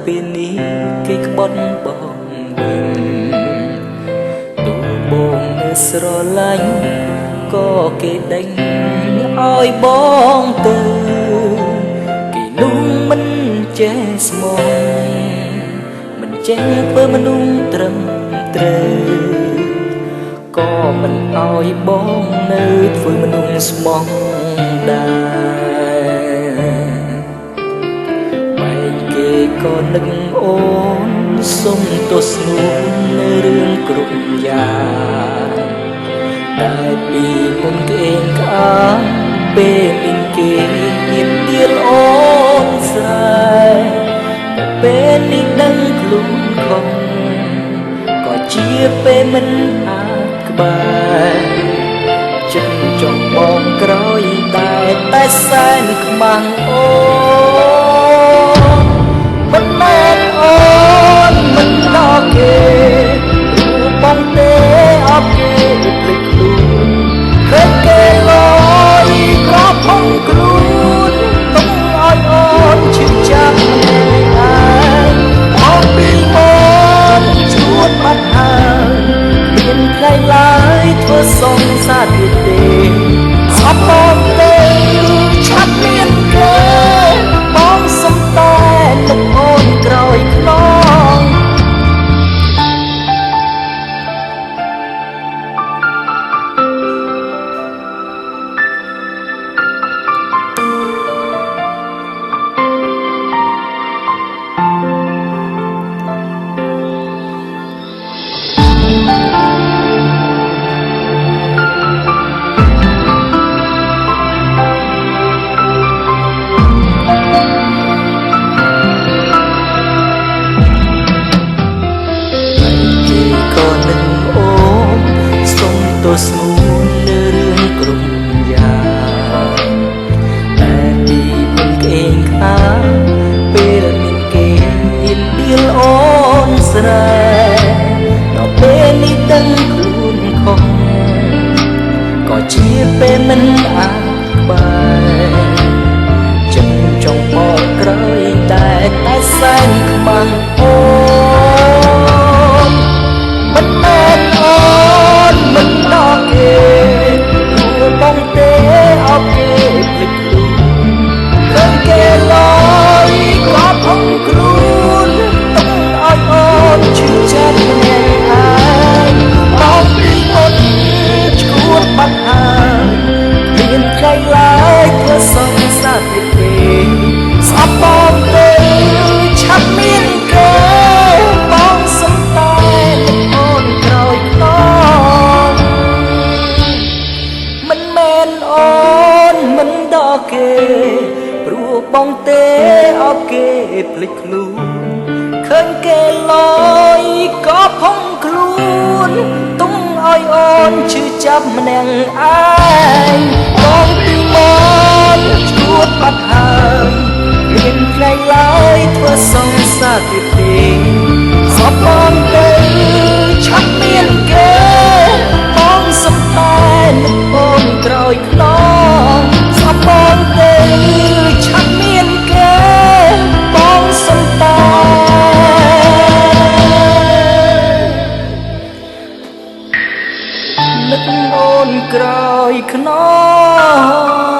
ពេលនេះគេក្បត់បងវិញទូបងនៅស្រឡាញ់ក៏គេដេញឲ្យបងទៅគេនោះមិនចេះស្មោះមិនចេះធ្វើមនុស្សត្រឹមត្រូវក៏មិនឲ្យបងនៅធ្វើមនុស្សស្មោះដែរបែកគេក៏នឹកអូនសុំទោសស្នួននៅរឿងគ្រប់យ៉ាងតែពីមុនគេក្អាងពេលមានគេហ៊ានទៀលអូនស្រែតែពេលនេះដឹងខ្លួនខំក៏ជាពេលមិនអាចក្បែរចិត្តចង់បងក្រោយតែសែនខ្មាំងអូនមិនមែនអូនមិនដល់គេរូបបងទេអត់គេភ្លេចខ្លួនឃើញគេលយក៏ផុងខ្លួនទុំឲ្យអូនឈឺចាប់ឯងអត់ពីមកជួតបាត់ហើយមានใครឡើយធ្វើសងសាទៀតទេអត់បងទេឆាប់មានគេបងសំតែលោកអូនក្រោយខ្នងស្នួននៅរឿងគ្រប់យ៉ាងតែពីមិនក្អេងខ្អាងពេលមានគេហ៊ានដៀលអូនស្រែដល់ពេលនេះដឹងខ្លួនខុសក៏ជាពេលមិនអាចក្បែរចិត្តចង់បងក្រោយតែសែនខ្មាំងអូនមិនមែនអូនមិនដល់គេរួបងទេអត់គេភ្លេចខ្លួនឃើញគេលយក៏ផុងខ្លួនទុំឲ្យអូនឈឺចិត្តម្នាក់ឯងបងពីមុនឈួតបាត់ហើយមានใครឡើយធ្វើសងសាទៀតទេស្អប់បងទេឆាប់មានគេបងសំតែអូនក្រោយខ្នងមិនមែនអូនមិនដល់គេព្រោះបងទេអត់គេភ្លេចខ្លួនឃើញគេលយក៏ផុងខ្លួនទុំឲ្យអូនឈឺចាប់ម្នាក់ឯងបងពីមកជួតបាត់ហើយមានใครឡើយធ្វើសងសាទៀតទេសពបងទេឆាប់មានគេបងសំតែនឹកអូនក្រោយខ្នងសពបងទេឆាប់មានគេបងសំតែនឹកអូនក្រោយខ្នង